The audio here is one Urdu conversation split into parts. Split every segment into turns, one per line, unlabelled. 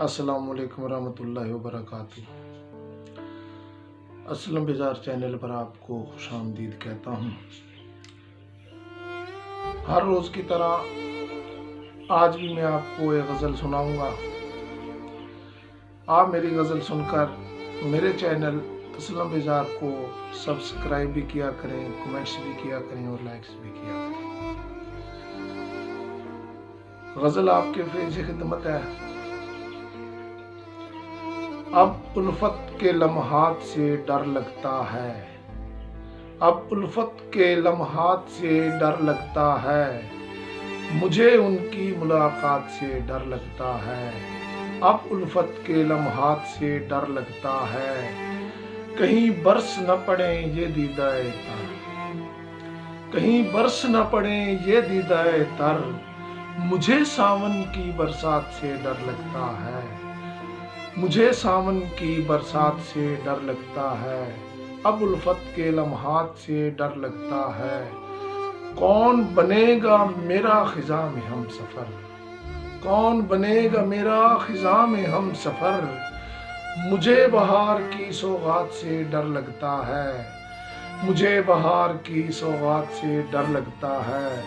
السلام علیکم ورحمۃ اللہ وبرکاتہ۔ اسلم بیزار چینل پر آپ کو خوش آمدید کہتا ہوں۔ ہر روز کی طرح آج بھی میں آپ کو ایک غزل سناؤں گا۔ آپ میری غزل سن کر میرے چینل اسلم بیزار کو سبسکرائب بھی کیا کریں، کمنٹس بھی کیا کریں اور لائکس بھی کیا کریں۔ غزل آپ کے فیض خدمت ہے۔ اب الفت کے لمحات سے ڈر لگتا ہے، اب الفت کے لمحات سے ڈر لگتا ہے، مجھے ان کی ملاقات سے ڈر لگتا ہے۔ اب الفت کے لمحات سے ڈر لگتا ہے، کہیں برس نہ پڑیں یہ دیدہ تر، کہیں برس نہ پڑیں یہ دیدہ تر، مجھے ساون کی برسات سے ڈر لگتا ہے، مجھے ساون کی برسات سے ڈر لگتا ہے۔ اب الفت کے لمحات سے ڈر لگتا ہے، کون بنے گا میرا خزاں میں ہم سفر، کون بنے گا میرا خزاں میں ہم سفر، مجھے بہار کی سوغات سے ڈر لگتا ہے، مجھے بہار کی سوغات سے ڈر لگتا ہے۔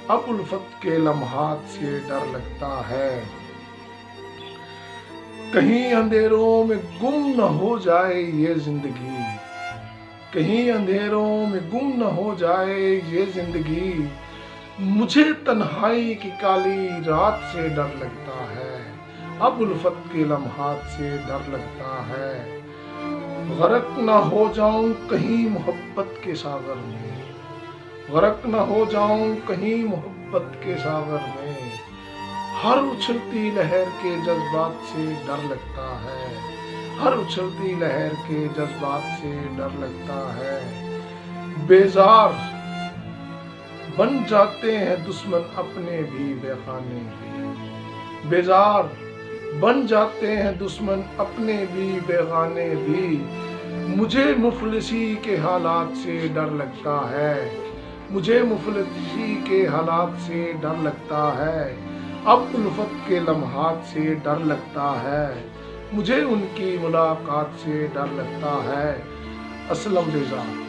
اب الفت کے لمحات سے ڈر لگتا ہے، کہیں اندھیروں میں گم نہ ہو جائے یہ زندگی، کہیں اندھیروں میں گم نہ ہو جائے یہ زندگی، مجھے تنہائی کی کالی رات سے ڈر لگتا ہے، اب الفت کے لمحات سے ڈر لگتا ہے۔ غرق نہ ہو جاؤں کہیں محبت کے ساغر میں، غرق نہ ہو جاؤں کہیں محبت کے ساغر میں، ہر اچھلتی لہر کے جذبات سے ڈر لگتا ہے، ہر اچھلتی لہر کے جذبات سے ڈر لگتا ہے۔ بیزار بن جاتے ہیں دشمن اپنے بھی بیگانے بھی، بیزار بن جاتے ہیں دشمن اپنے بھی بیگانے بھی، مجھے مفلسی کے حالات سے ڈر لگتا ہے، مجھے مفلسی کے حالات سے ڈر لگتا ہے۔ اب الفت کے لمحات سے ڈر لگتا ہے، مجھے ان کی ملاقات سے ڈر لگتا ہے۔ اسلم بیزار۔